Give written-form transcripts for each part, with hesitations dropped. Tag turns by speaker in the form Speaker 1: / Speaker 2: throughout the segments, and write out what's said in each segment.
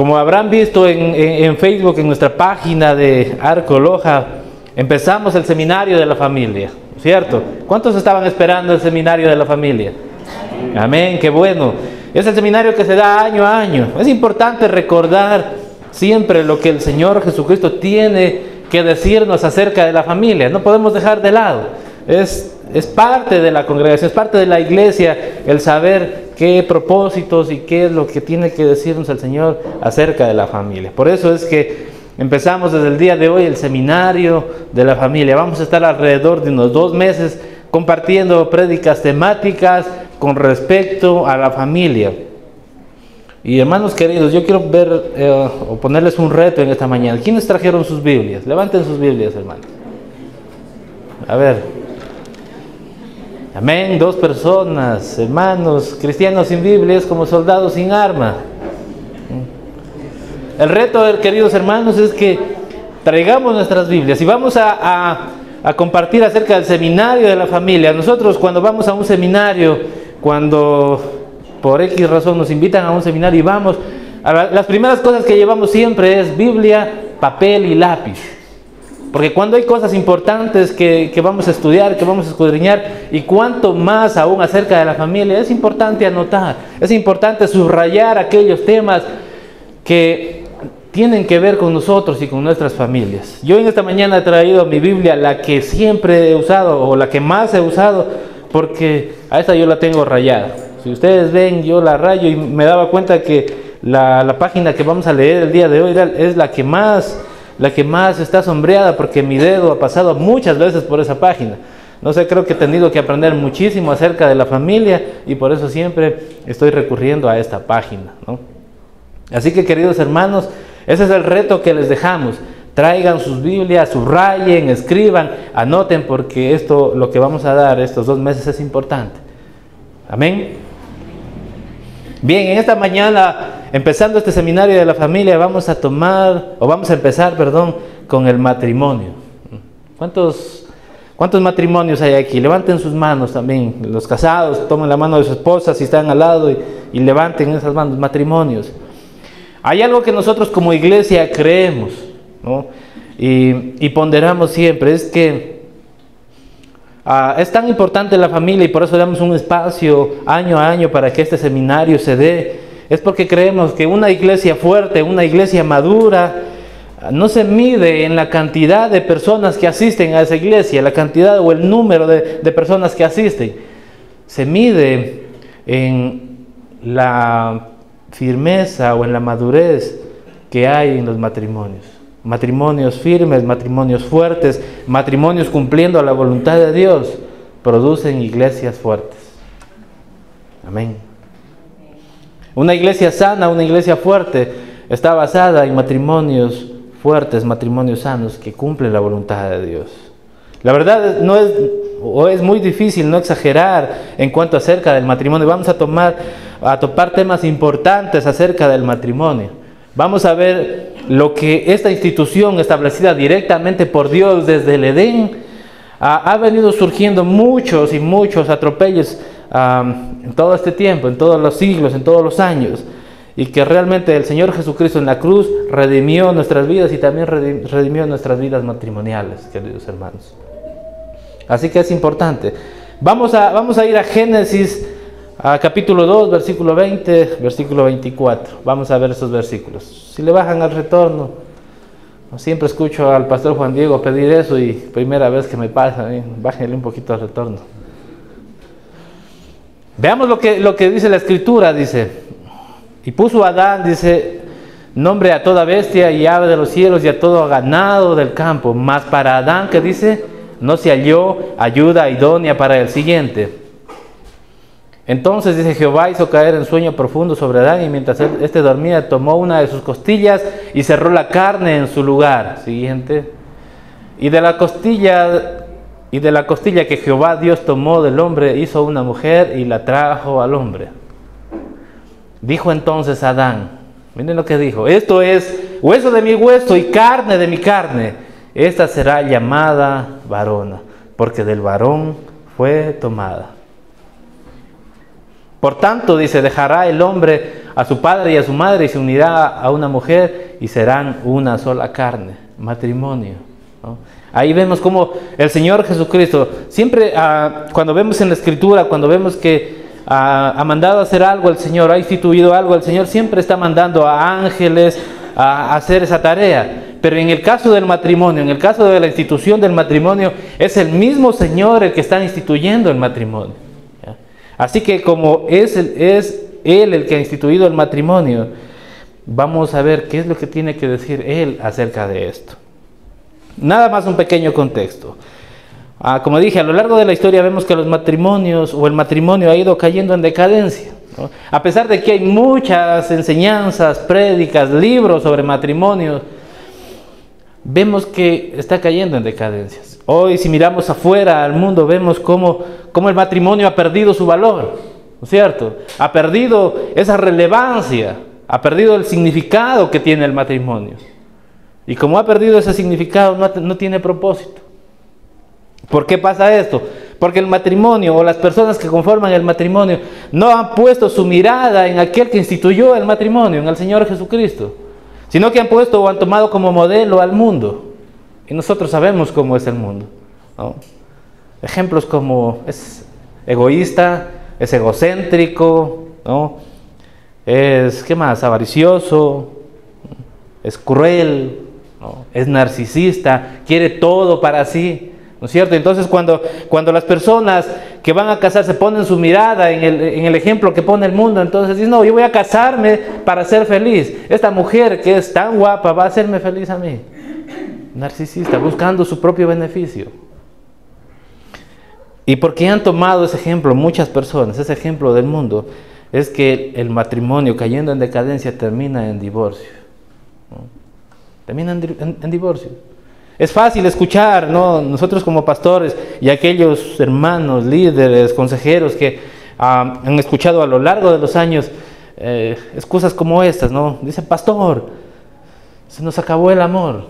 Speaker 1: Como habrán visto en Facebook, en nuestra página de Arco Loja, empezamos el seminario de la familia, ¿cierto? ¿Cuántos estaban esperando el seminario de la familia? Amén, qué bueno. Es el seminario que se da año a año. Es importante recordar siempre lo que el Señor Jesucristo tiene que decirnos acerca de la familia. No podemos dejar de lado. Es parte de la congregación, es parte de la iglesia el saber qué propósitos y qué es lo que tiene que decirnos el Señor acerca de la familia. Por eso es que empezamos desde el día de hoy el seminario de la familia. Vamos a estar alrededor de unos 2 meses compartiendo prédicas temáticas con respecto a la familia. Y hermanos queridos, yo quiero ver o ponerles un reto en esta mañana. ¿Quiénes trajeron sus Biblias? Levanten sus Biblias, hermanos. A ver. Amén, 2 personas, hermanos, cristianos sin Biblia es como soldados sin arma. El reto, queridos hermanos, es que traigamos nuestras Biblias y vamos a compartir acerca del seminario de la familia. Nosotros cuando vamos a un seminario, cuando por X razón nos invitan a un seminario y vamos, las primeras cosas que llevamos siempre es Biblia, papel y lápiz. Porque cuando hay cosas importantes que vamos a estudiar, que vamos a escudriñar, y cuanto más aún acerca de la familia, es importante anotar, es importante subrayar aquellos temas que tienen que ver con nosotros y con nuestras familias. Yo en esta mañana he traído mi Biblia, la que siempre he usado, o la que más he usado, porque a esta yo la tengo rayada. Si ustedes ven, yo la rayo y me daba cuenta que la página que vamos a leer el día de hoy es la que más está sombreada, porque mi dedo ha pasado muchas veces por esa página. No sé, creo que he tenido que aprender muchísimo acerca de la familia y por eso siempre estoy recurriendo a esta página, ¿no? Así que, queridos hermanos, ese es el reto que les dejamos. Traigan sus Biblias, subrayen, escriban, anoten, porque esto, lo que vamos a dar estos 2 meses es importante. Amén. Bien, en esta mañana, empezando este seminario de la familia, vamos a empezar con el matrimonio. ¿Cuántos matrimonios hay aquí? Levanten sus manos también. Los casados, tomen la mano de su esposa si están al lado y levanten esas manos. Matrimonios. Hay algo que nosotros como iglesia creemos, ¿no? Y ponderamos siempre, es que es tan importante la familia y por eso damos un espacio año a año para que este seminario se dé. Es porque creemos que una iglesia fuerte, una iglesia madura, no se mide en la cantidad de personas que asisten a esa iglesia, la cantidad o el número de personas que asisten. Se mide en la firmeza o en la madurez que hay en los matrimonios. Matrimonios firmes, matrimonios fuertes, matrimonios cumpliendo la voluntad de Dios, producen iglesias fuertes. Amén. Una iglesia sana, una iglesia fuerte, está basada en matrimonios fuertes, matrimonios sanos que cumplen la voluntad de Dios. La verdad es muy difícil no exagerar en cuanto acerca del matrimonio. Vamos a topar temas importantes acerca del matrimonio. Vamos a ver lo que esta institución establecida directamente por Dios desde el Edén ha venido surgiendo muchos y muchos atropellos en todo este tiempo, en todos los siglos, en todos los años, y que realmente el Señor Jesucristo en la cruz redimió nuestras vidas y también redimió nuestras vidas matrimoniales, queridos hermanos. Así que es importante. Vamos a ir a Génesis, capítulo 2, versículo 20, versículo 24. Vamos a ver esos versículos. Si le bajan al retorno, siempre escucho al pastor Juan Diego pedir eso y primera vez que me pasa, bájenle un poquito al retorno. Veamos lo que dice la Escritura, dice, y puso Adán, dice, nombre a toda bestia y ave de los cielos y a todo ganado del campo, mas para Adán, que dice, no se halló ayuda idónea para el siguiente. Entonces, dice, Jehová hizo caer en sueño profundo sobre Adán, y mientras éste dormía, tomó una de sus costillas y cerró la carne en su lugar. Siguiente. Y de la costilla que Jehová Dios tomó del hombre, hizo una mujer y la trajo al hombre. Dijo entonces Adán, miren lo que dijo, esto es hueso de mi hueso y carne de mi carne, esta será llamada varona, porque del varón fue tomada. Por tanto, dice, dejará el hombre a su padre y a su madre y se unirá a una mujer y serán una sola carne, matrimonio, ¿no? Ahí vemos cómo el Señor Jesucristo, siempre cuando vemos en la Escritura, cuando vemos que ha mandado a hacer algo el Señor, ha instituido algo el Señor, siempre está mandando a ángeles a hacer esa tarea. Pero en el caso del matrimonio, en el caso de la institución del matrimonio, es el mismo Señor el que está instituyendo el matrimonio, ¿ya? Así que como es Él el que ha instituido el matrimonio, vamos a ver qué es lo que tiene que decir Él acerca de esto. Nada más un pequeño contexto. Como dije, a lo largo de la historia vemos que los matrimonios o el matrimonio ha ido cayendo en decadencia, ¿no? A pesar de que hay muchas enseñanzas, prédicas, libros sobre matrimonios, vemos que está cayendo en decadencias. Hoy, si miramos afuera al mundo, vemos cómo el matrimonio ha perdido su valor, ¿no es cierto? Ha perdido esa relevancia, ha perdido el significado que tiene el matrimonio. Y como ha perdido ese significado, no tiene propósito. ¿Por qué pasa esto? Porque el matrimonio o las personas que conforman el matrimonio no han puesto su mirada en aquel que instituyó el matrimonio, en el Señor Jesucristo, sino que han puesto o han tomado como modelo al mundo. Y nosotros sabemos cómo es el mundo, ¿no? Ejemplos como es egoísta, es egocéntrico, ¿no? Es, ¿qué más? Avaricioso, es cruel, ¿no? Es narcisista, quiere todo para sí, ¿no es cierto? Entonces cuando las personas que van a casarse ponen su mirada en el ejemplo que pone el mundo, entonces dicen, no, yo voy a casarme para ser feliz. Esta mujer que es tan guapa va a hacerme feliz a mí. Narcisista, buscando su propio beneficio. ¿Y por qué han tomado ese ejemplo muchas personas, ese ejemplo del mundo? Es que el matrimonio cayendo en decadencia termina en divorcio, ¿no? Termina en divorcio. Es fácil escuchar, ¿no? Nosotros como pastores y aquellos hermanos, líderes, consejeros que han escuchado a lo largo de los años excusas como estas, ¿no? Dice, pastor, se nos acabó el amor.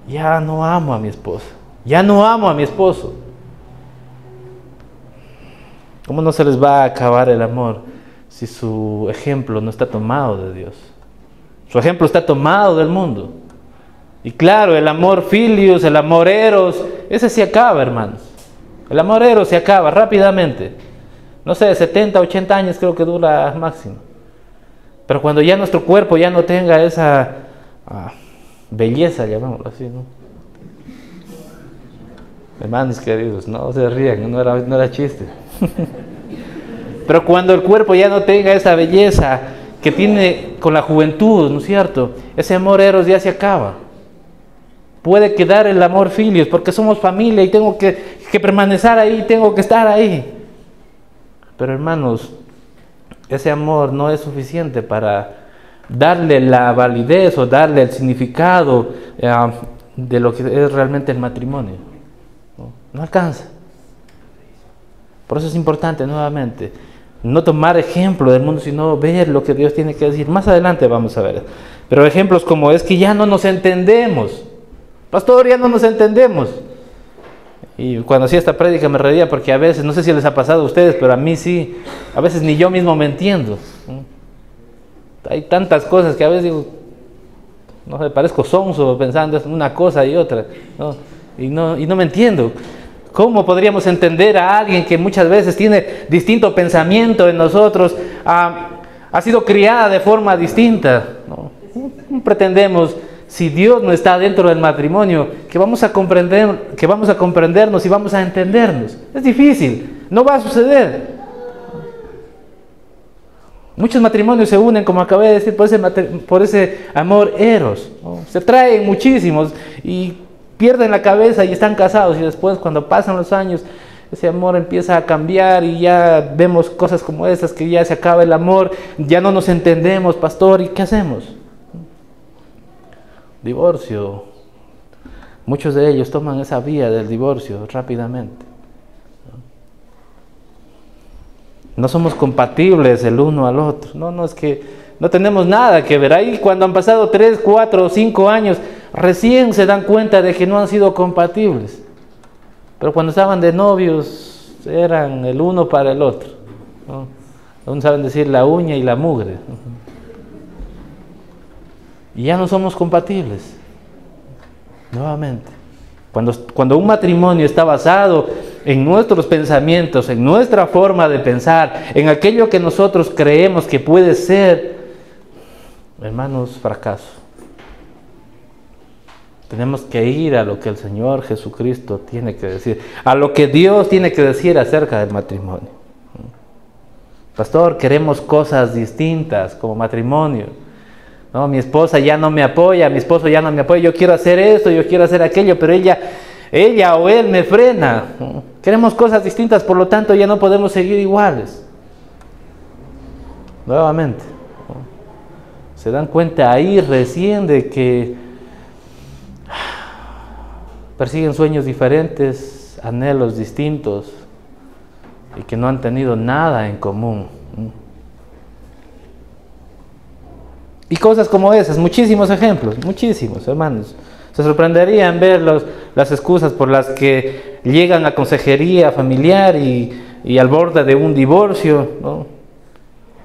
Speaker 1: Ya no amo a mi esposa. Ya no amo a mi esposo. ¿Cómo no se les va a acabar el amor si su ejemplo no está tomado de Dios? Su ejemplo está tomado del mundo. Y claro, el amor filius, el amor eros, ese se acaba, hermanos. El amor eros se acaba rápidamente. No sé, 70, 80 años creo que dura máximo. Pero cuando ya nuestro cuerpo ya no tenga esa belleza, llamémoslo así, ¿no? Hermanos queridos, no se rían, no era chiste. Pero cuando el cuerpo ya no tenga esa belleza que tiene con la juventud, ¿no es cierto? Ese amor eros ya se acaba. Puede quedar el amor filius, porque somos familia y tengo que permanecer ahí, tengo que estar ahí. Pero hermanos, ese amor no es suficiente para darle la validez o darle el significado de lo que es realmente el matrimonio. No alcanza. Por eso es importante nuevamente no tomar ejemplo del mundo, sino ver lo que Dios tiene que decir. Más adelante vamos a ver. Pero ejemplos como es que ya no nos entendemos. Pastor, ya no nos entendemos. Y cuando hacía esta prédica me reía porque a veces, no sé si les ha pasado a ustedes, pero a mí sí, a veces ni yo mismo me entiendo. Hay tantas cosas que a veces digo, no sé, parezco sonso pensando en una cosa y otra, ¿no? Y no me entiendo. ¿Cómo podríamos entender a alguien que muchas veces tiene distinto pensamiento en nosotros, ha sido criada de forma distinta, ¿no? ¿Cómo pretendemos, si Dios no está dentro del matrimonio, que vamos a comprendernos y vamos a entendernos? Es difícil, no va a suceder. Muchos matrimonios se unen, como acabé de decir, por ese amor eros, ¿no? Se traen muchísimos y pierden la cabeza y están casados, y después cuando pasan los años ese amor empieza a cambiar y ya vemos cosas como esas, que ya se acaba el amor, ya no nos entendemos, pastor, ¿y qué hacemos? Divorcio. Muchos de ellos toman esa vía del divorcio rápidamente. No somos compatibles el uno al otro. No, es que no tenemos nada que ver. Ahí cuando han pasado 3, 4 o 5 años, recién se dan cuenta de que no han sido compatibles. Pero cuando estaban de novios, eran el uno para el otro, ¿no? Aún saben decir la uña y la mugre. Y ya no somos compatibles. Nuevamente. Cuando un matrimonio está basado en nuestros pensamientos, en nuestra forma de pensar, en aquello que nosotros creemos que puede ser, hermanos, fracaso. Tenemos que ir a lo que el Señor Jesucristo tiene que decir, a lo que Dios tiene que decir acerca del matrimonio. Pastor, queremos cosas distintas como matrimonio. No, mi esposa ya no me apoya, mi esposo ya no me apoya, yo quiero hacer esto, yo quiero hacer aquello, pero ella o él me frena. Queremos cosas distintas, por lo tanto ya no podemos seguir iguales. Nuevamente, se dan cuenta ahí recién de que persiguen sueños diferentes, anhelos distintos y que no han tenido nada en común. Y cosas como esas, muchísimos ejemplos, muchísimos, hermanos. Se sorprenderían ver las excusas por las que llegan a consejería familiar y al borde de un divorcio, ¿no?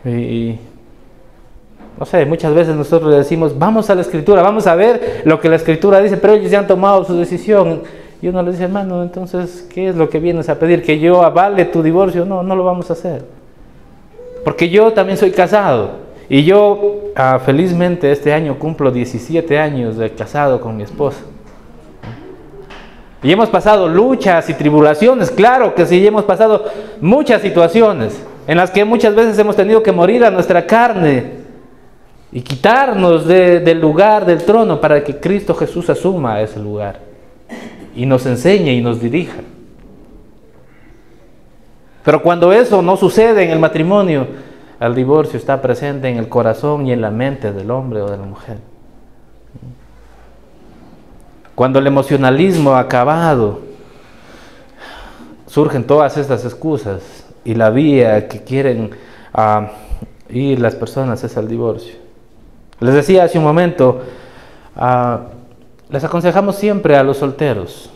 Speaker 1: Y no sé, muchas veces nosotros le decimos, vamos a la Escritura, vamos a ver lo que la Escritura dice, pero ellos ya han tomado su decisión. Y uno le dice, hermano, entonces, ¿qué es lo que vienes a pedir? ¿Que yo avale tu divorcio? No, no lo vamos a hacer. Porque yo también soy casado. Y yo, felizmente, este año cumplo 17 años de casado con mi esposa. Y hemos pasado luchas y tribulaciones, claro que sí, hemos pasado muchas situaciones en las que muchas veces hemos tenido que morir a nuestra carne y quitarnos del lugar del trono para que Cristo Jesús asuma ese lugar y nos enseñe y nos dirija. Pero cuando eso no sucede en el matrimonio, el divorcio está presente en el corazón y en la mente del hombre o de la mujer. Cuando el emocionalismo ha acabado, surgen todas estas excusas y la vía que quieren ir las personas es el divorcio. Les decía hace un momento, les aconsejamos siempre a los solteros,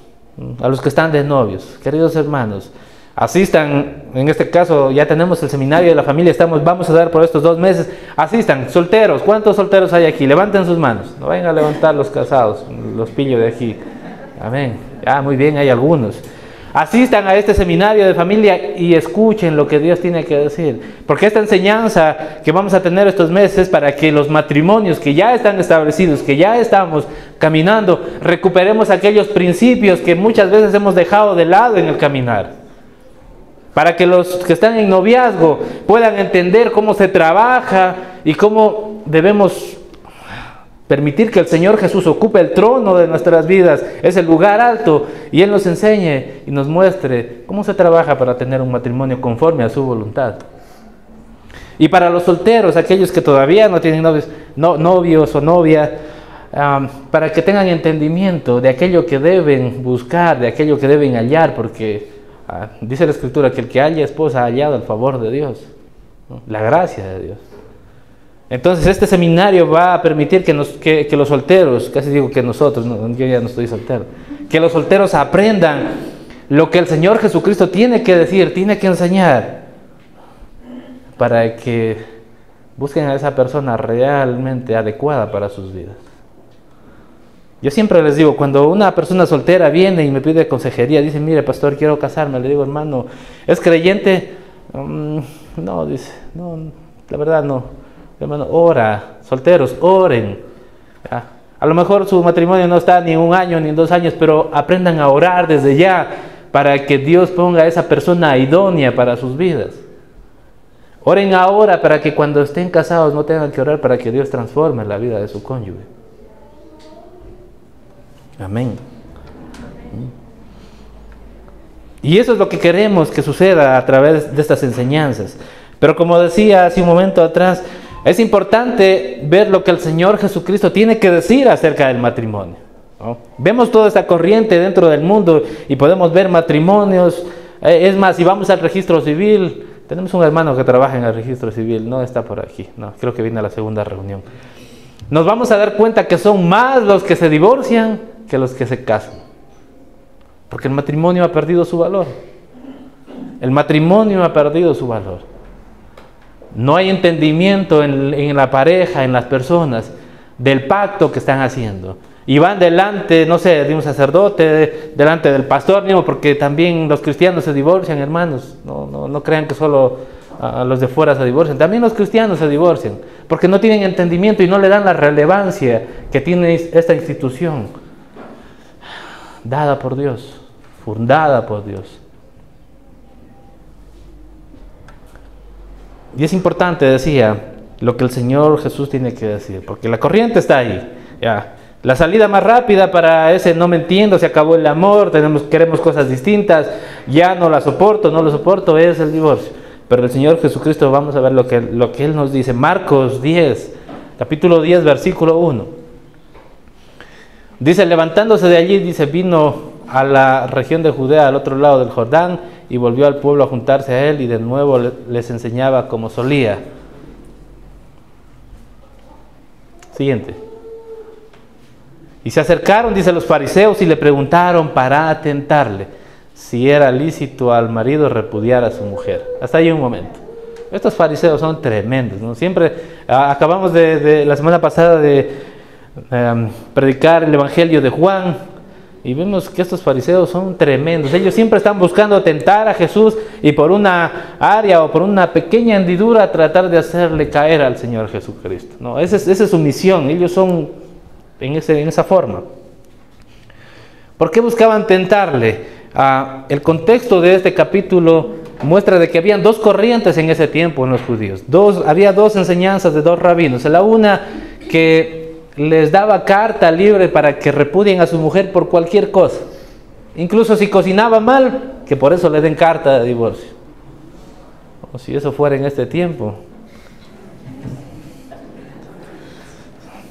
Speaker 1: a los que están de novios, queridos hermanos, asistan. En este caso ya tenemos el seminario de la familia, vamos a dar por estos 2 meses, asistan, solteros. ¿Cuántos solteros hay aquí? Levanten sus manos, no vayan a levantar los casados, los pillo de aquí. Amén. Muy bien, hay algunos. Asistan a este seminario de familia y escuchen lo que Dios tiene que decir, porque esta enseñanza que vamos a tener estos meses para que los matrimonios que ya están establecidos, que ya estamos caminando, recuperemos aquellos principios que muchas veces hemos dejado de lado en el caminar. Para que los que están en noviazgo puedan entender cómo se trabaja y cómo debemos permitir que el Señor Jesús ocupe el trono de nuestras vidas, es el lugar alto, y Él nos enseñe y nos muestre cómo se trabaja para tener un matrimonio conforme a su voluntad. Y para los solteros, aquellos que todavía no tienen novios o novia, para que tengan entendimiento de aquello que deben buscar, de aquello que deben hallar, porque dice la Escritura que el que halla esposa ha hallado el favor de Dios, ¿no? La gracia de Dios. Entonces este seminario va a permitir que los solteros, casi digo que nosotros, no, yo ya no estoy soltero, que los solteros aprendan lo que el Señor Jesucristo tiene que decir, tiene que enseñar, para que busquen a esa persona realmente adecuada para sus vidas. Yo siempre les digo, cuando una persona soltera viene y me pide consejería, dice, mire pastor, quiero casarme, le digo, hermano, ¿es creyente? No, dice, no, la verdad no. Hermano, ora, solteros, oren. ¿Ya? A lo mejor su matrimonio no está ni 1 año ni en 2 años, pero aprendan a orar desde ya para que Dios ponga a esa persona idónea para sus vidas. Oren ahora para que cuando estén casados no tengan que orar para que Dios transforme la vida de su cónyuge. Amén. Y eso es lo que queremos que suceda a través de estas enseñanzas. Pero como decía hace un momento atrás, es importante ver lo que el Señor Jesucristo tiene que decir acerca del matrimonio, ¿no? Vemos toda esta corriente dentro del mundo y podemos ver matrimonios. Es más, si vamos al registro civil, tenemos un hermano que trabaja en el registro civil, no está por aquí, no, creo que viene a la segunda reunión. Nos vamos a dar cuenta que son más los que se divorcian que los que se casan, porque el matrimonio ha perdido su valor. El matrimonio ha perdido su valor. No hay entendimiento en la pareja, en las personas, del pacto que están haciendo. Y van delante, no sé, de un sacerdote, delante del pastor mismo, porque también los cristianos se divorcian, hermanos. No crean que solo a los de fuera se divorcian. También los cristianos se divorcian, porque no tienen entendimiento y no le dan la relevancia que tiene esta institución, dada por Dios, fundada por Dios. Y es importante, decía, lo que el Señor Jesús tiene que decir, porque la corriente está ahí, ya. La salida más rápida para ese no me entiendo, se acabó el amor, queremos cosas distintas, ya no lo soporto, es el divorcio. Pero el Señor Jesucristo, vamos a ver lo que Él nos dice. Marcos 10, capítulo 10, versículo 1. Dice, levantándose de allí, dice, vino a la región de Judea, al otro lado del Jordán, y volvió al pueblo a juntarse a Él, y de nuevo les enseñaba como solía. Siguiente. Y se acercaron, dice, los fariseos y le preguntaron para tentarle si era lícito al marido repudiar a su mujer. Hasta ahí un momento. Estos fariseos son tremendos, ¿no? Siempre acabamos de la semana pasada de predicar el Evangelio de Juan y vemos que estos fariseos son tremendos. Ellos siempre están buscando tentar a Jesús y por una área o por una pequeña hendidura tratar de hacerle caer al Señor Jesucristo, ¿no? Esa es su misión. Ellos son en esa forma. ¿Por qué buscaban tentarle? El contexto de este capítulo muestra de que habían dos corrientes en ese tiempo en los judíos. Había dos enseñanzas de dos rabinos. La una que les daba carta libre para que repudien a su mujer por cualquier cosa. Incluso si cocinaba mal, que por eso le den carta de divorcio. O si eso fuera en este tiempo.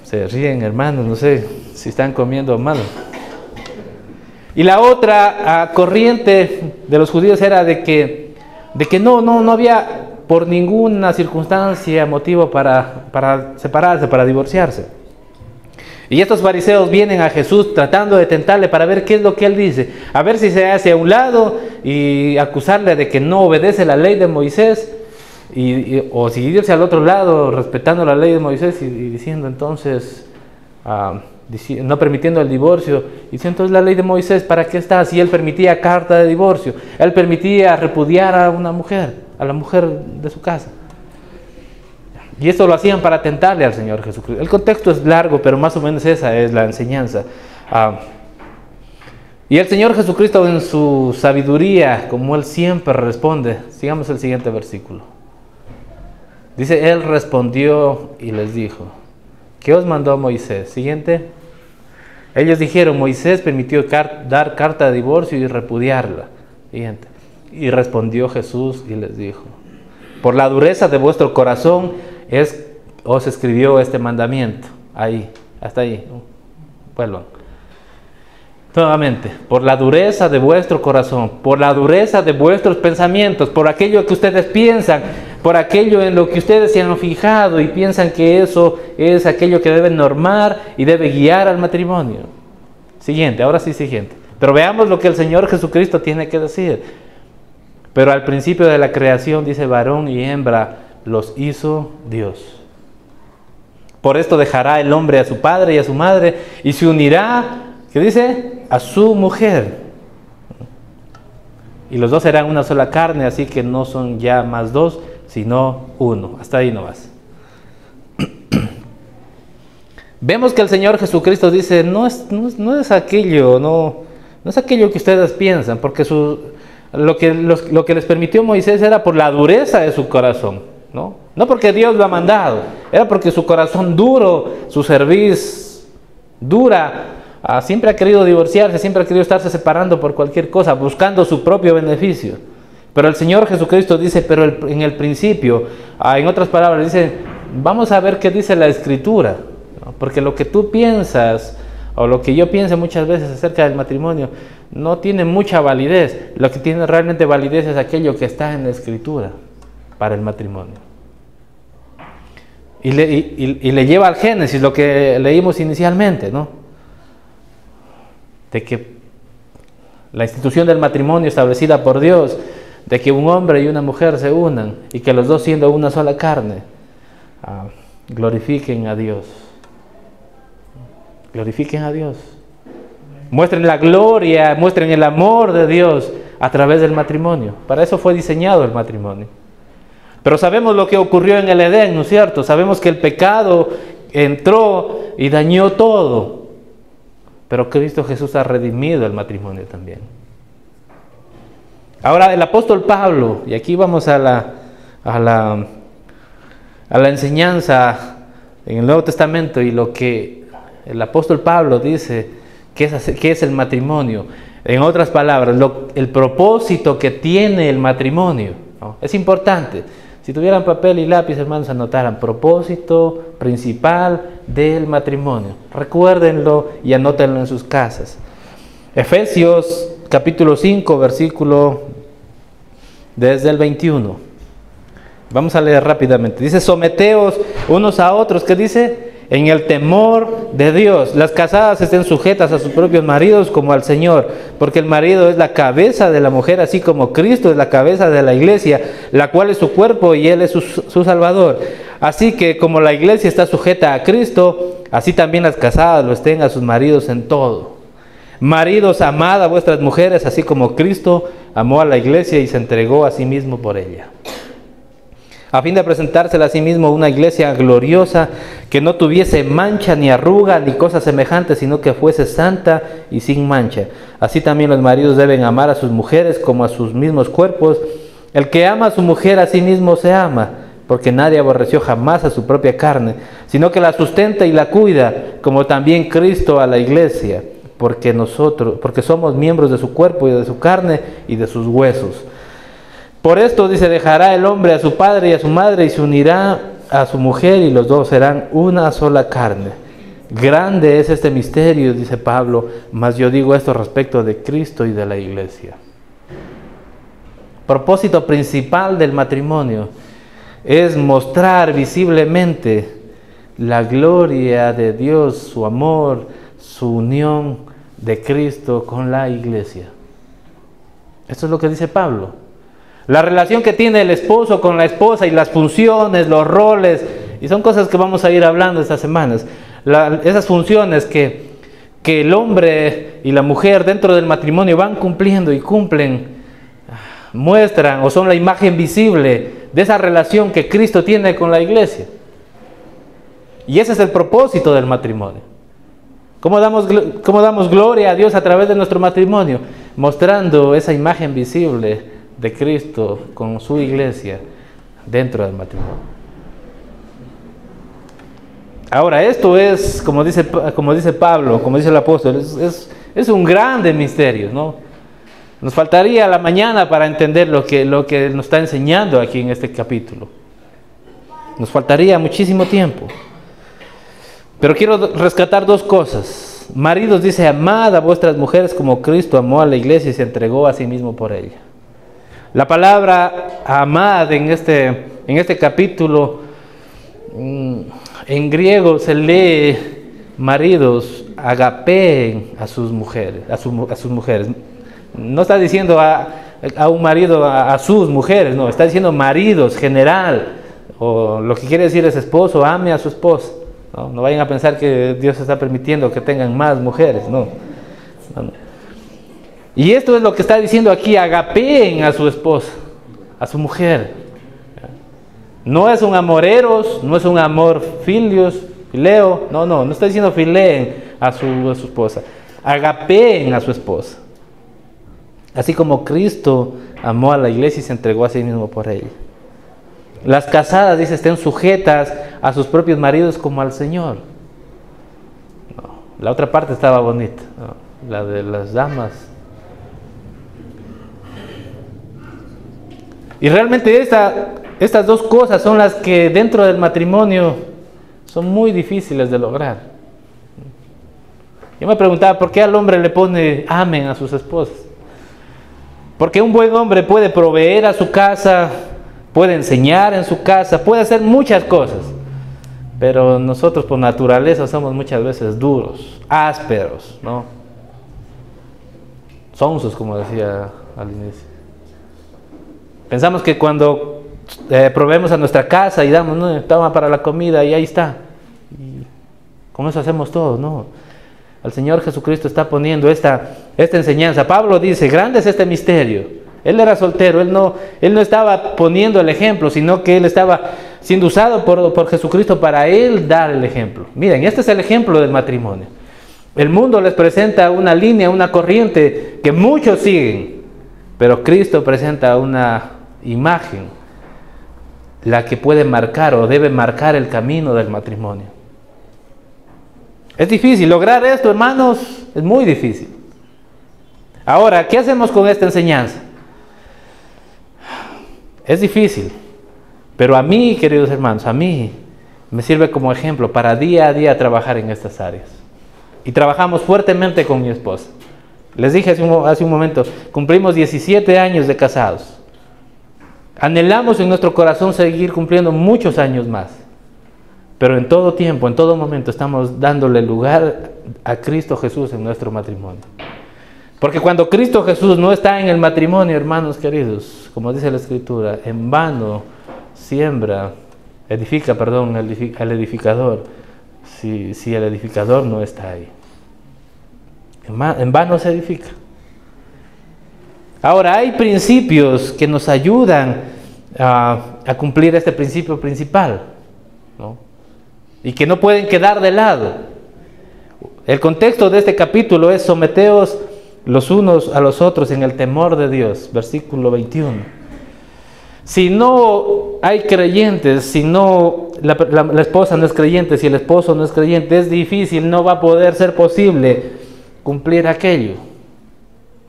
Speaker 1: Se ríen, hermanos, no sé si están comiendo mal. Y la otra corriente de los judíos era de que no había por ninguna circunstancia motivo para separarse, para divorciarse. Y estos fariseos vienen a Jesús tratando de tentarle para ver qué es lo que él dice, a ver si se hace a un lado y acusarle de que no obedece la ley de Moisés, o si irse al otro lado respetando la ley de Moisés y diciendo entonces, no permitiendo el divorcio, y diciendo entonces la ley de Moisés, ¿para qué está? Si él permitía carta de divorcio, él permitía repudiar a una mujer, a la mujer de su casa. Y esto lo hacían para tentarle al Señor Jesucristo. El contexto es largo, pero más o menos esa es la enseñanza. Y el Señor Jesucristo en su sabiduría, como Él siempre responde, sigamos el siguiente versículo. Dice, Él respondió y les dijo, ¿qué os mandó Moisés? Siguiente. Ellos dijeron, Moisés permitió dar carta de divorcio y repudiarla. Siguiente. Y respondió Jesús y les dijo, por la dureza de vuestro corazón os escribió este mandamiento. Ahí, hasta ahí. Vuelvan. Nuevamente, por la dureza de vuestro corazón, por la dureza de vuestros pensamientos, por aquello que ustedes piensan, por aquello en lo que ustedes se han fijado y piensan que eso es aquello que debe normar y debe guiar al matrimonio. Siguiente, ahora sí siguiente. Pero veamos lo que el Señor Jesucristo tiene que decir. Pero al principio de la creación, dice, varón y hembra los hizo Dios. Por esto dejará el hombre a su padre y a su madre y se unirá, ¿qué dice? A su mujer. Y los dos serán una sola carne, así que no son ya más dos, sino uno. Hasta ahí nomás. Vemos que el Señor Jesucristo dice, no es aquello que ustedes piensan, porque lo que les permitió Moisés era por la dureza de su corazón, ¿no? No porque Dios lo ha mandado, era porque su corazón duro, su cerviz dura, siempre ha querido divorciarse, siempre ha querido estarse separando por cualquier cosa, buscando su propio beneficio. Pero el Señor Jesucristo dice, pero en el principio, en otras palabras, dice, vamos a ver qué dice la Escritura, ¿no? Porque lo que tú piensas, o lo que yo pienso muchas veces acerca del matrimonio, no tiene mucha validez. Lo que tiene realmente validez es aquello que está en la Escritura para el matrimonio. Y le lleva al Génesis, lo que leímos inicialmente, ¿no? De que la institución del matrimonio establecida por Dios, de que un hombre y una mujer se unan y que los dos siendo una sola carne, glorifiquen a Dios. Glorifiquen a Dios. Muestren la gloria, muestren el amor de Dios a través del matrimonio. Para eso fue diseñado el matrimonio. Pero sabemos lo que ocurrió en el Edén, ¿no es cierto? Sabemos que el pecado entró y dañó todo. Pero Cristo Jesús ha redimido el matrimonio también. Ahora el apóstol Pablo, y aquí vamos a la enseñanza en el Nuevo Testamento y lo que el apóstol Pablo dice que es el matrimonio. En otras palabras, el propósito que tiene el matrimonio, ¿no? Es importante. Si tuvieran papel y lápiz, hermanos, anotaran propósito principal del matrimonio. Recuérdenlo y anótenlo en sus casas. Efesios capítulo 5, versículo desde el 21. Vamos a leer rápidamente. Dice, someteos unos a otros. ¿Qué dice? En el temor de Dios. Las casadas estén sujetas a sus propios maridos como al Señor, porque el marido es la cabeza de la mujer, así como Cristo es la cabeza de la iglesia, la cual es su cuerpo y Él es su Salvador. Así que como la iglesia está sujeta a Cristo, así también las casadas lo estén a sus maridos en todo. Maridos, amad a vuestras mujeres, así como Cristo amó a la iglesia y se entregó a sí mismo por ella, a fin de presentársela a sí mismo una iglesia gloriosa, que no tuviese mancha ni arruga ni cosa semejante, sino que fuese santa y sin mancha. Así también los maridos deben amar a sus mujeres como a sus mismos cuerpos. El que ama a su mujer a sí mismo se ama, porque nadie aborreció jamás a su propia carne, sino que la sustenta y la cuida, como también Cristo a la iglesia, porque somos miembros de su cuerpo y de su carne y de sus huesos. Por esto, dice, dejará el hombre a su padre y a su madre y se unirá a su mujer y los dos serán una sola carne. Grande es este misterio, dice Pablo, mas yo digo esto respecto de Cristo y de la iglesia. Propósito principal del matrimonio es mostrar visiblemente la gloria de Dios, su amor, su unión de Cristo con la iglesia. Esto es lo que dice Pablo. La relación que tiene el esposo con la esposa y las funciones, los roles, y son cosas que vamos a ir hablando estas semanas. Esas funciones que el hombre y la mujer dentro del matrimonio van cumpliendo y cumplen, muestran o son la imagen visible de esa relación que Cristo tiene con la iglesia. Y ese es el propósito del matrimonio. ¿Cómo damos gloria a Dios a través de nuestro matrimonio? Mostrando esa imagen visible de Cristo con su iglesia dentro del matrimonio. Ahora, esto es, como dice Pablo, como dice el apóstol, es un grande misterio, ¿no? Nos faltaría la mañana para entender lo que nos está enseñando aquí en este capítulo. Nos faltaría muchísimo tiempo. Pero quiero rescatar dos cosas. Maridos, dice, amad a vuestras mujeres como Cristo amó a la iglesia y se entregó a sí mismo por ella. La palabra amad en este capítulo, en griego se lee maridos, agapeen a sus mujeres, a sus mujeres. No está diciendo a un marido a sus mujeres, no, está diciendo maridos, general, o lo que quiere decir es esposo, ame a su esposa. No vayan a pensar que Dios está permitiendo que tengan más mujeres, no. Y esto es lo que está diciendo aquí, agapeen a su esposa, a su mujer. No es un amoreros, no es un amor fileo, no está diciendo fileen a su esposa, agapeen a su esposa. Así como Cristo amó a la iglesia y se entregó a sí mismo por ella. Las casadas, dice, estén sujetas a sus propios maridos como al Señor. La otra parte estaba bonita, la de las damas. Y realmente estas dos cosas son las que dentro del matrimonio son muy difíciles de lograr. Yo me preguntaba, ¿por qué al hombre le pone amen a sus esposas? Porque un buen hombre puede proveer a su casa, puede enseñar en su casa, puede hacer muchas cosas. Pero nosotros por naturaleza somos muchas veces duros, ásperos, ¿no? Sonsos, como decía al inicio. Pensamos que cuando proveemos a nuestra casa y damos, no, toma para la comida y ahí está. Y con eso hacemos todo, no. El Señor Jesucristo está poniendo esta enseñanza. Pablo dice, grande es este misterio. Él era soltero, él no estaba poniendo el ejemplo, sino que él estaba siendo usado por Jesucristo para él dar el ejemplo. Miren, este es el ejemplo del matrimonio. El mundo les presenta una línea, una corriente que muchos siguen, pero Cristo presenta una imagen, la que puede marcar o debe marcar el camino del matrimonio. Es difícil lograr esto, hermanos, es muy difícil. Ahora, ¿qué hacemos con esta enseñanza? Es difícil, pero a mí, queridos hermanos, a mí me sirve como ejemplo para día a día trabajar en estas áreas. Y trabajamos fuertemente con mi esposa. Les dije hace un momento, cumplimos 17 años de casados. Anhelamos en nuestro corazón seguir cumpliendo muchos años más. Pero en todo tiempo, en todo momento, estamos dándole lugar a Cristo Jesús en nuestro matrimonio. Porque cuando Cristo Jesús no está en el matrimonio, hermanos queridos, como dice la Escritura, en vano edifica el edificador, si el edificador no está ahí. En vano se edifica. Ahora, hay principios que nos ayudan a cumplir este principio principal, ¿no? Y que no pueden quedar de lado. El contexto de este capítulo es: someteos los unos a los otros en el temor de Dios, versículo 21. Si no hay creyentes, si no la esposa no es creyente, si el esposo no es creyente, es difícil, no va a poder ser posible cumplir aquello.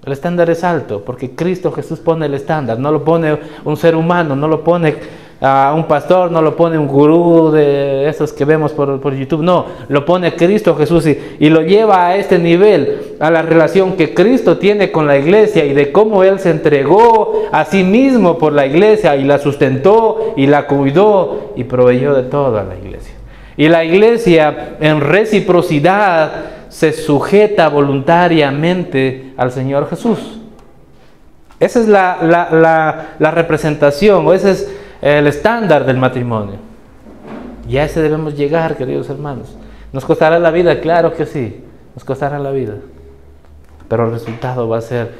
Speaker 1: El estándar es alto, porque Cristo Jesús pone el estándar, no lo pone un ser humano, no lo pone un pastor, no lo pone un gurú de esos que vemos por YouTube, no, lo pone Cristo Jesús y lo lleva a este nivel, a la relación que Cristo tiene con la iglesia y de cómo Él se entregó a sí mismo por la iglesia y la sustentó y la cuidó y proveyó de todo a la iglesia. Y la iglesia en reciprocidad se sujeta voluntariamente al Señor Jesús. Esa es la representación, o ese es el estándar del matrimonio. Y a ese debemos llegar, queridos hermanos. ¿Nos costará la vida? Claro que sí, nos costará la vida. Pero el resultado va a ser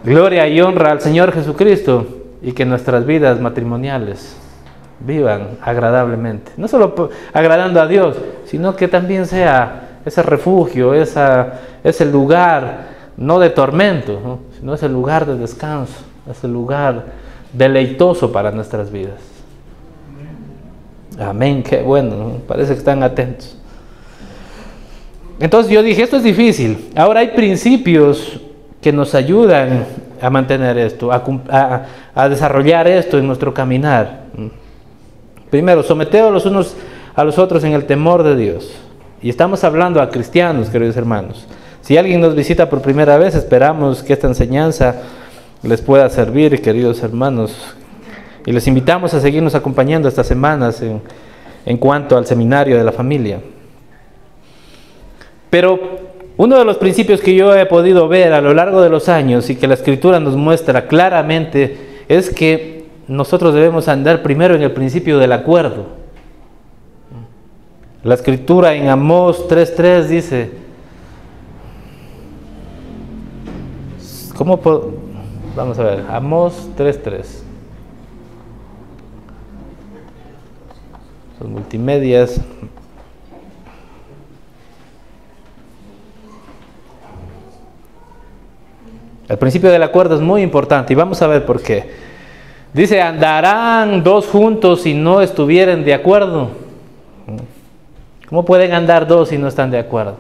Speaker 1: gloria y honra al Señor Jesucristo, y que nuestras vidas matrimoniales vivan agradablemente. No solo agradando a Dios, sino que también sea ese refugio, ese lugar, no de tormento, ¿no? Sino ese lugar de descanso, ese lugar deleitoso para nuestras vidas. Amén, qué bueno, ¿no? Parece que están atentos. Entonces yo dije, esto es difícil. Ahora hay principios que nos ayudan a mantener esto, a desarrollar esto en nuestro caminar. Primero, someteos los unos a los otros en el temor de Dios. Y estamos hablando a cristianos, queridos hermanos. Si alguien nos visita por primera vez, esperamos que esta enseñanza les pueda servir, queridos hermanos. Y les invitamos a seguirnos acompañando estas semanas en cuanto al seminario de la familia. Pero uno de los principios que yo he podido ver a lo largo de los años y que la Escritura nos muestra claramente es que nosotros debemos andar primero en el principio del acuerdo. La Escritura en Amós 3:3 dice, vamos a ver, Amós 3:3. Son multimedias. El principio del acuerdo es muy importante y vamos a ver por qué. Dice, andarán dos juntos si no estuvieren de acuerdo. ¿Cómo pueden andar dos si no están de acuerdo?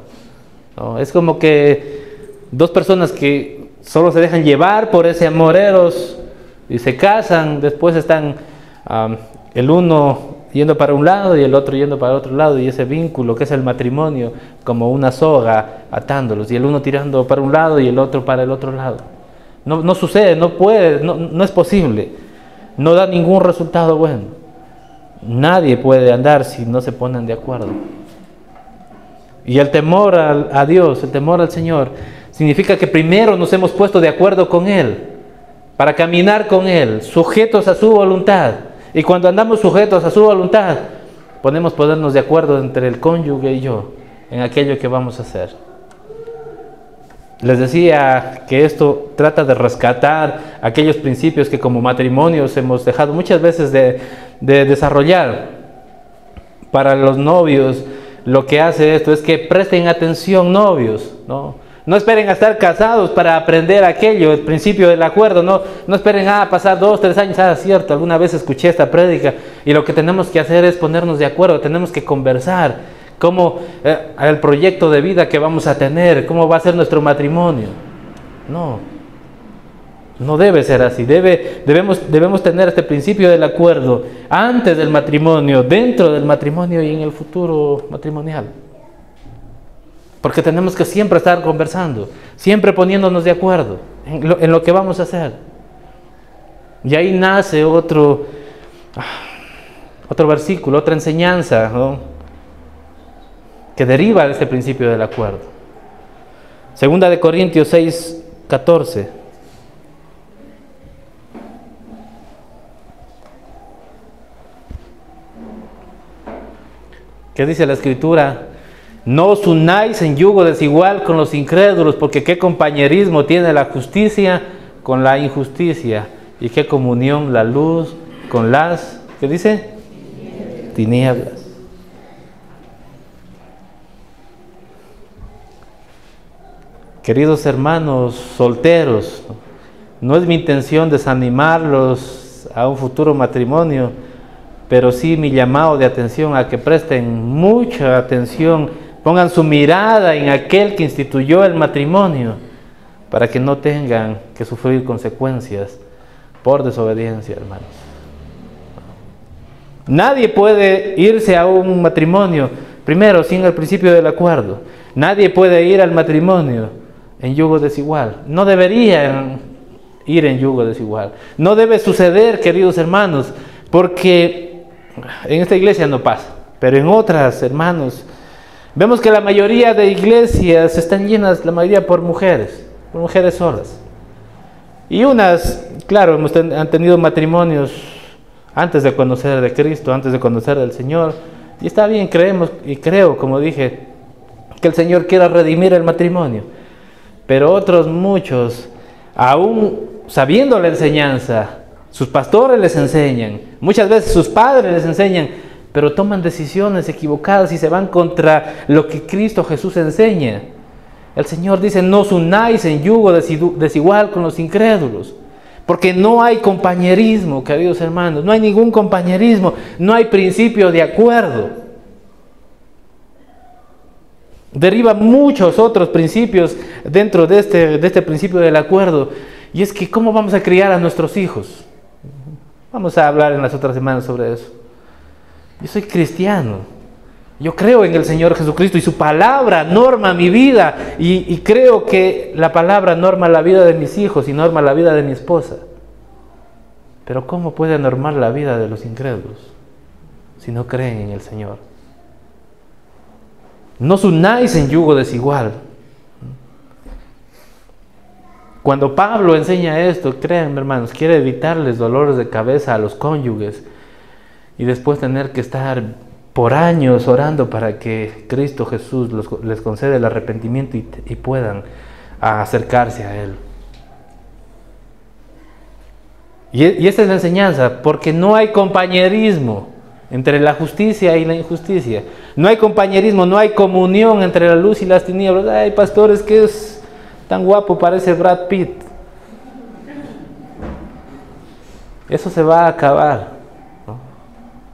Speaker 1: No, es como que dos personas que solo se dejan llevar por ese amor eros y se casan, después están el uno yendo para un lado y el otro yendo para el otro lado, y ese vínculo que es el matrimonio como una soga atándolos, y el uno tirando para un lado y el otro para el otro lado. No sucede, no puede, no es posible, no da ningún resultado bueno. Nadie puede andar si no se ponen de acuerdo. Y el temor a Dios, el temor al Señor, significa que primero nos hemos puesto de acuerdo con Él. para caminar con Él, sujetos a su voluntad. Y cuando andamos sujetos a su voluntad, podemos ponernos de acuerdo entre el cónyuge y yo en aquello que vamos a hacer. Les decía que esto trata de rescatar aquellos principios que como matrimonios hemos dejado muchas veces de desarrollar. Para los novios, lo que hace esto es que presten atención, novios, ¿no? No esperen a estar casados para aprender aquello, el principio del acuerdo. No esperen a pasar 2, 3 años. Cierto, alguna vez escuché esta prédica y lo que tenemos que hacer es ponernos de acuerdo, tenemos que conversar cómo el proyecto de vida que vamos a tener, cómo va a ser nuestro matrimonio. No debe ser así. Debemos tener este principio del acuerdo antes del matrimonio, dentro del matrimonio y en el futuro matrimonial. Porque tenemos que siempre estar conversando, siempre poniéndonos de acuerdo en lo que vamos a hacer. Y ahí nace otro versículo, otra enseñanza, ¿no?, que deriva de este principio del acuerdo. Segunda de Corintios 6, 14. ¿Qué dice la Escritura? No os unáis en yugo desigual con los incrédulos, porque qué compañerismo tiene la justicia con la injusticia, y qué comunión la luz con las, ¿qué dice? Tinieblas. Queridos hermanos solteros, no es mi intención desanimarlos a un futuro matrimonio, pero sí mi llamado de atención a que presten mucha atención, pongan su mirada en aquel que instituyó el matrimonio, para que no tengan que sufrir consecuencias por desobediencia, hermanos. Nadie puede irse a un matrimonio, primero, sin el principio del acuerdo. Nadie puede ir al matrimonio en yugo desigual. No deberían ir en yugo desigual. No debe suceder, queridos hermanos, porque en esta iglesia no pasa, pero en otras, hermanos, vemos que la mayoría de iglesias están llenas, la mayoría por mujeres solas. Y unas, claro, han tenido matrimonios antes de conocer de Cristo, antes de conocer del Señor. Y está bien, creemos y creo, como dije, que el Señor quiera redimir el matrimonio. Pero otros muchos, aún sabiendo la enseñanza, sus pastores les enseñan, muchas veces sus padres les enseñan, pero toman decisiones equivocadas y se van contra lo que Cristo Jesús enseña. El Señor dice, no os unáis en yugo desigual con los incrédulos, porque no hay compañerismo, queridos hermanos, no hay ningún compañerismo, no hay principio de acuerdo. Deriva muchos otros principios dentro de este principio del acuerdo, y es que ¿cómo vamos a criar a nuestros hijos? Vamos a hablar en las otras semanas sobre eso. Yo soy cristiano, yo creo en el Señor Jesucristo y su palabra norma mi vida, y creo que la palabra norma la vida de mis hijos y norma la vida de mi esposa. Pero ¿cómo puede normar la vida de los incrédulos si no creen en el Señor? No os unáis en yugo desigual. Cuando Pablo enseña esto, créanme, hermanos, quiere evitarles dolores de cabeza a los cónyuges y después tener que estar por años orando para que Cristo Jesús les conceda el arrepentimiento y puedan acercarse a Él. Y esta es la enseñanza, porque no hay compañerismo entre la justicia y la injusticia. No hay compañerismo, no hay comunión entre la luz y las tinieblas. Ay, pastores, que es tan guapo, parece Brad Pitt. Eso se va a acabar, ¿no?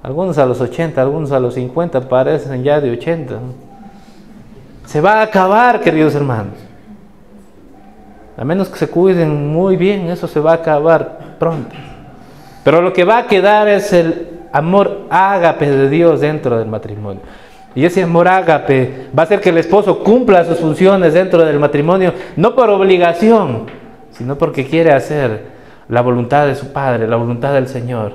Speaker 1: Algunos a los 80, algunos a los 50 parecen ya de 80, ¿no? Se va a acabar, queridos hermanos. A menos que se cuiden muy bien, eso se va a acabar pronto. Pero lo que va a quedar es el amor ágape de Dios dentro del matrimonio. Y ese amor ágape va a hacer que el esposo cumpla sus funciones dentro del matrimonio, no por obligación, sino porque quiere hacer la voluntad de su Padre, la voluntad del Señor,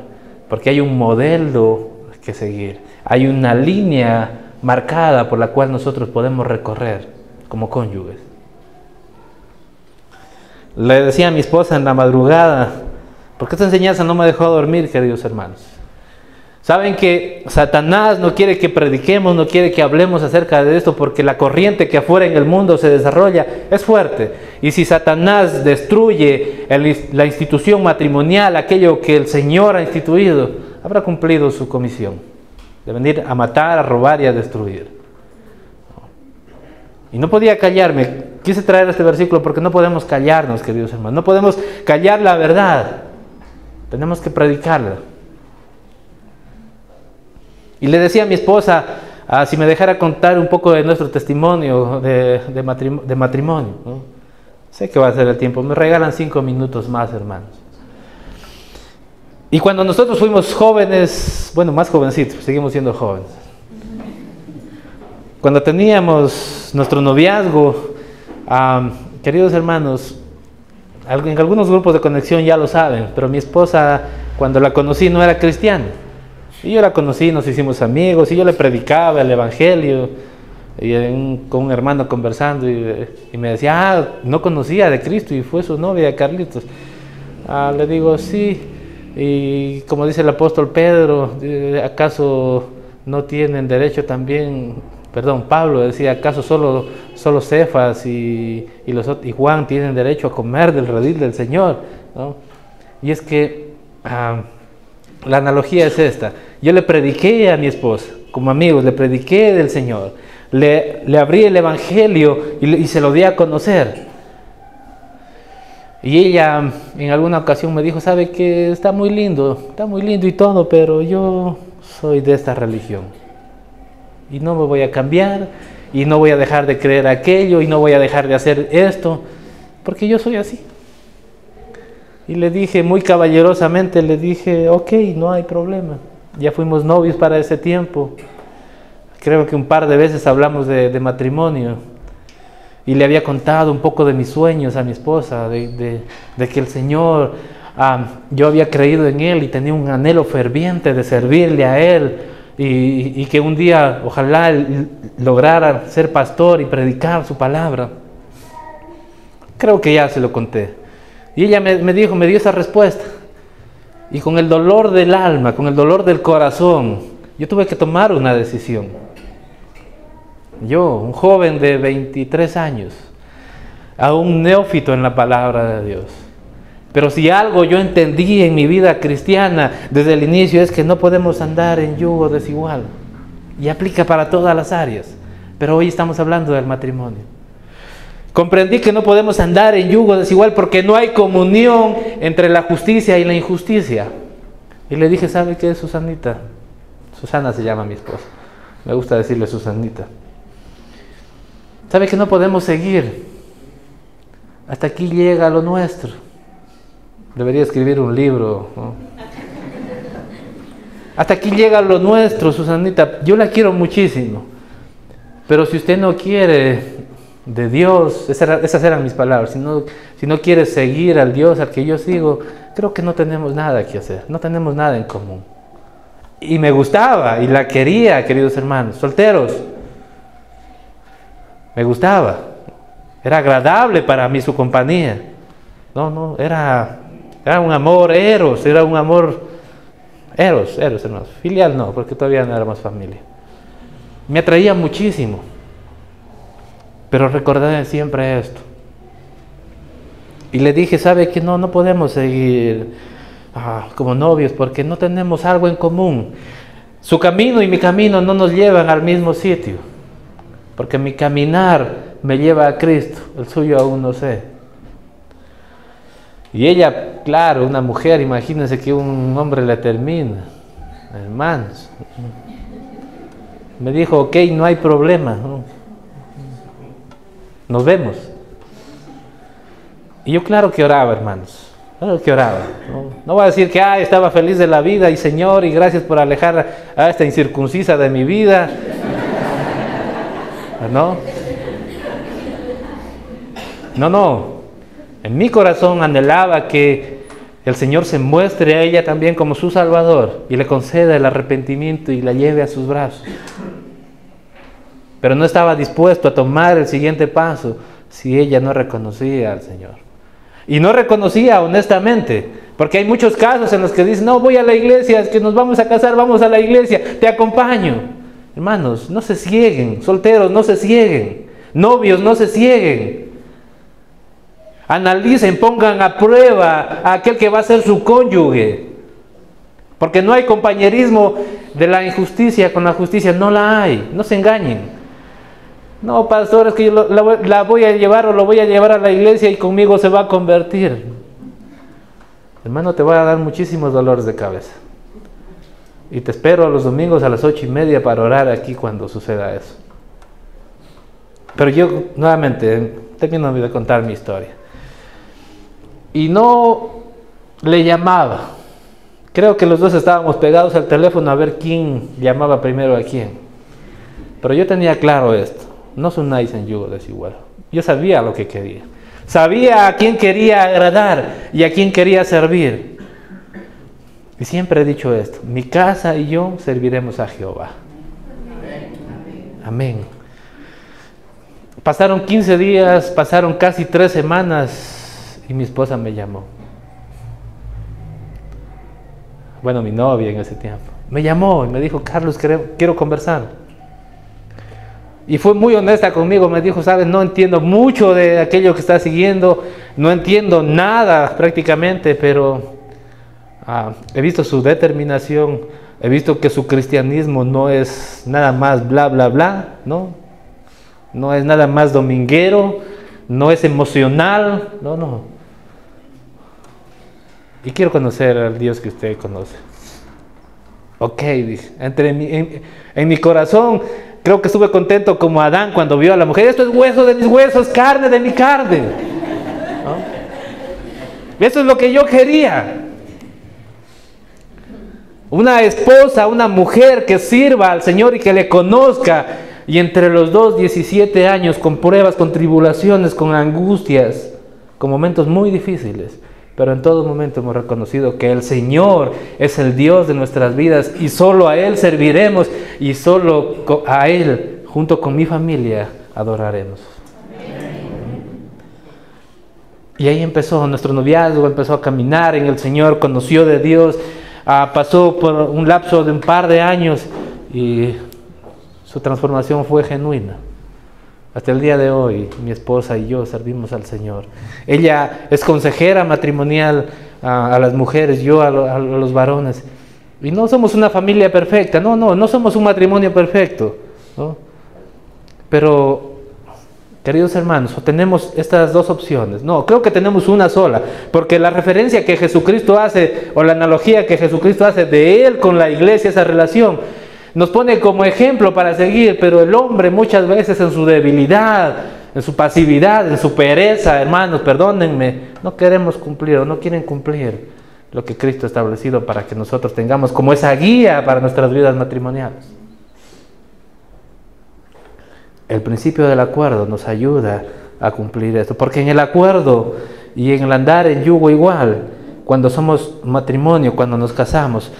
Speaker 1: porque hay un modelo que seguir, hay una línea marcada por la cual nosotros podemos recorrer como cónyuges. Le decía a mi esposa en la madrugada, porque esta enseñanza no me dejó dormir, queridos hermanos. Saben que Satanás no quiere que prediquemos, no quiere que hablemos acerca de esto, porque la corriente que afuera en el mundo se desarrolla es fuerte. Y si Satanás destruye la institución matrimonial, aquello que el Señor ha instituido, habrá cumplido su comisión de venir a matar, a robar y a destruir. Y no podía callarme. Quise traer este versículo porque no podemos callarnos, queridos hermanos. No podemos callar la verdad. Tenemos que predicarla. Y le decía a mi esposa, si me dejara contar un poco de nuestro testimonio de matrimonio, ¿no? Sé que va a ser el tiempo. Me regalan 5 minutos más, hermanos. Y cuando nosotros fuimos jóvenes, bueno, más jovencitos, seguimos siendo jóvenes. Cuando teníamos nuestro noviazgo, queridos hermanos, en algunos grupos de conexión ya lo saben, pero mi esposa, cuando la conocí, no era cristiana. Y yo la conocí, nos hicimos amigos, y yo le predicaba el evangelio, y con un hermano conversando, y me decía, no conocía de Cristo, y fue su novia, Carlitos. Le digo, sí, y como dice el apóstol Pedro, ¿acaso no tienen derecho también? Perdón, Pablo decía, ¿acaso solo Cefas y Juan tienen derecho a comer del redil del Señor? ¿No? Y es que la analogía es esta. Yo le prediqué a mi esposa, como amigos, le prediqué del Señor. Le abrí el evangelio y se lo di a conocer. Y ella en alguna ocasión me dijo, ¿sabe qué? Está muy lindo y todo, pero yo soy de esta religión. Y no me voy a cambiar, y no voy a dejar de creer aquello, y no voy a dejar de hacer esto, porque yo soy así. Y le dije, muy caballerosamente, le dije, ok, no hay problema. Ya fuimos novios para ese tiempo. Creo que un par de veces hablamos de matrimonio. Y le había contado un poco de mis sueños a mi esposa, de que el Señor, yo había creído en Él y tenía un anhelo ferviente de servirle a Él. Y que un día ojalá lograra ser pastor y predicar su palabra. Creo que ya se lo conté. Y ella me dio esa respuesta. Y con el dolor del alma, con el dolor del corazón, yo tuve que tomar una decisión. Yo, un joven de 23 años, aún neófito en la palabra de Dios. Pero si algo yo entendí en mi vida cristiana desde el inicio es que no podemos andar en yugo desigual. Y aplica para todas las áreas. Pero hoy estamos hablando del matrimonio. Comprendí que no podemos andar en yugo desigual porque no hay comunión entre la justicia y la injusticia. Y le dije, ¿sabe qué, Susanita? Susana se llama mi esposa. Me gusta decirle Susanita. ¿Sabe que no podemos seguir? Hasta aquí llega lo nuestro. Debería escribir un libro, ¿no? Hasta aquí llega lo nuestro, Susanita. Yo la quiero muchísimo. Pero si usted no quiere de Dios, esas eran mis palabras, si no quiere seguir al Dios al que yo sigo, creo que no tenemos nada que hacer, no tenemos nada en común. Y me gustaba y la quería, queridos hermanos, solteros. Me gustaba. Era agradable para mí su compañía. Era un amor eros, era un amor eros, hermanos. Filial no, porque todavía no éramos familia. Me atraía muchísimo. Pero recordé siempre esto. Y le dije, ¿sabe que no podemos seguir como novios porque no tenemos algo en común? Su camino y mi camino no nos llevan al mismo sitio. Porque mi caminar me lleva a Cristo, el suyo aún no sé. Y ella, claro, una mujer, imagínense que un hombre le termina. Hermanos. Me dijo, ok, no hay problema. Nos vemos. Y yo claro que oraba, hermanos. Claro que oraba. No voy a decir que estaba feliz de la vida y Señor, y gracias por alejar a esta incircuncisa de mi vida. No. En mi corazón anhelaba que el Señor se muestre a ella también como su Salvador y le conceda el arrepentimiento y la lleve a sus brazos. Pero no estaba dispuesto a tomar el siguiente paso si ella no reconocía al Señor. Y no reconocía honestamente, porque hay muchos casos en los que dicen, no, voy a la iglesia, es que nos vamos a casar, vamos a la iglesia, te acompaño. Hermanos, no se cieguen, solteros, no se cieguen, novios, no se cieguen. Analicen, pongan a prueba a aquel que va a ser su cónyuge, porque no hay compañerismo de la injusticia con la justicia, no la hay, no se engañen. No, pastor, es que yo la voy a llevar o lo voy a llevar a la iglesia y conmigo se va a convertir. Hermano, te va a dar muchísimos dolores de cabeza. Y te espero los domingos a las 8:30 para orar aquí cuando suceda eso. Pero yo, nuevamente, termino de contar mi historia. Y no le llamaba. Creo que los dos estábamos pegados al teléfono a ver quién llamaba primero a quién. Pero yo tenía claro esto. No os unáis en yugo desigual. Yo sabía lo que quería. Sabía a quién quería agradar y a quién quería servir. Y siempre he dicho esto: mi casa y yo serviremos a Jehová. Amén. Pasaron 15 días, pasaron casi 3 semanas y mi esposa me llamó. Bueno, mi novia en ese tiempo. Me llamó y me dijo: Carlos, quiero conversar. Y fue muy honesta conmigo, me dijo: sabes, no entiendo mucho de aquello que estás siguiendo, no entiendo nada prácticamente, pero he visto su determinación, he visto que su cristianismo no es nada más bla bla bla, no es nada más dominguero, no es emocional, no. Y quiero conocer al Dios que usted conoce. Ok, dije, en mi corazón creo que estuve contento como Adán cuando vio a la mujer. Esto es hueso de mis huesos, carne de mi carne, ¿no? Eso es lo que yo quería. Una esposa, una mujer que sirva al Señor y que le conozca. Y entre los dos, 17 años, con pruebas, con tribulaciones, con angustias, con momentos muy difíciles. Pero en todo momento hemos reconocido que el Señor es el Dios de nuestras vidas y solo a Él serviremos y solo a Él, junto con mi familia, adoraremos. Y ahí empezó nuestro noviazgo, empezó a caminar en el Señor, conoció de Dios, pasó por un lapso de un par de años y su transformación fue genuina. Hasta el día de hoy, mi esposa y yo servimos al Señor. Ella es consejera matrimonial a las mujeres, yo a los varones. Y no somos una familia perfecta, no somos un matrimonio perfecto, ¿no? Pero, queridos hermanos, tenemos estas dos opciones. No, creo que tenemos una sola, porque la referencia que Jesucristo hace, o la analogía que Jesucristo hace de Él con la iglesia, esa relación, nos pone como ejemplo para seguir, pero el hombre muchas veces en su debilidad, en su pasividad, en su pereza, hermanos, perdónenme, no queremos cumplir o no quieren cumplir lo que Cristo ha establecido para que nosotros tengamos como esa guía para nuestras vidas matrimoniales. El principio del acuerdo nos ayuda a cumplir esto, porque en el acuerdo y en el andar en yugo igual, cuando somos matrimonio, cuando nos casamos,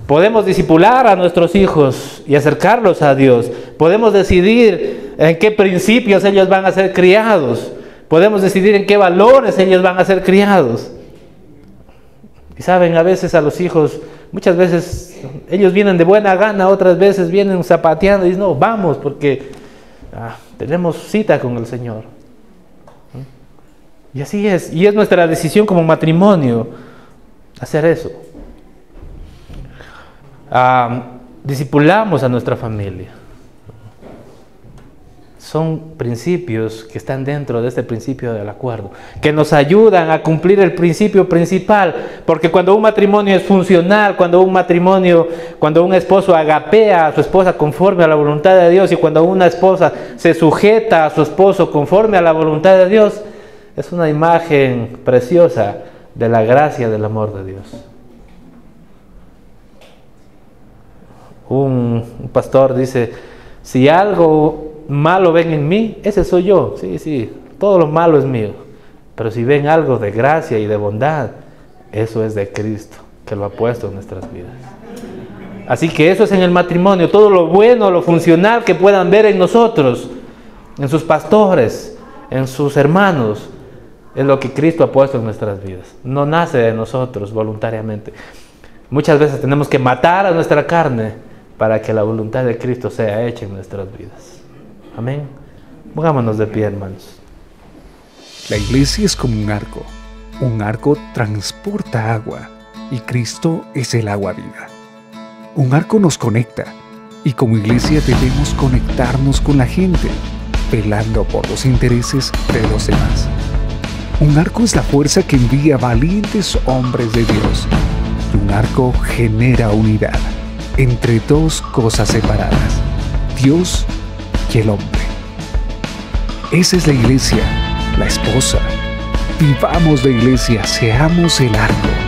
Speaker 1: podemos discipular a nuestros hijos y acercarlos a Dios. Podemos decidir en qué principios ellos van a ser criados. Podemos decidir en qué valores ellos van a ser criados. Y saben, a veces a los hijos, muchas veces ellos vienen de buena gana, otras veces vienen zapateando y dicen: no, vamos porque tenemos cita con el Señor. Y así es. Y es nuestra decisión como matrimonio hacer eso. Discipulamos a nuestra familia. Son principios que están dentro de este principio del acuerdo, que nos ayudan a cumplir el principio principal, porque cuando un matrimonio es funcional, cuando un esposo agapea a su esposa conforme a la voluntad de Dios, y cuando una esposa se sujeta a su esposo conforme a la voluntad de Dios, es una imagen preciosa de la gracia del amor de Dios. Un pastor dice: si algo malo ven en mí, ese soy yo. Sí, todo lo malo es mío. Pero si ven algo de gracia y de bondad, eso es de Cristo, que lo ha puesto en nuestras vidas. Así que eso es en el matrimonio. Todo lo bueno, lo funcional que puedan ver en nosotros, en sus pastores, en sus hermanos, Es lo que Cristo ha puesto en nuestras vidas. No nace de nosotros voluntariamente. Muchas veces tenemos que matar a nuestra carne para que la voluntad de Cristo sea hecha en nuestras vidas. Amén. Pongámonos de pie, hermanos.
Speaker 2: La iglesia es como un arco. Un arco transporta agua y Cristo es el agua viva. Un arco nos conecta y como iglesia debemos conectarnos con la gente, velando por los intereses de los demás. Un arco es la fuerza que envía valientes hombres de Dios. Y un arco genera unidad entre dos cosas separadas, Dios y el hombre. Esa es la iglesia, la esposa. Vivamos la iglesia, seamos el arco.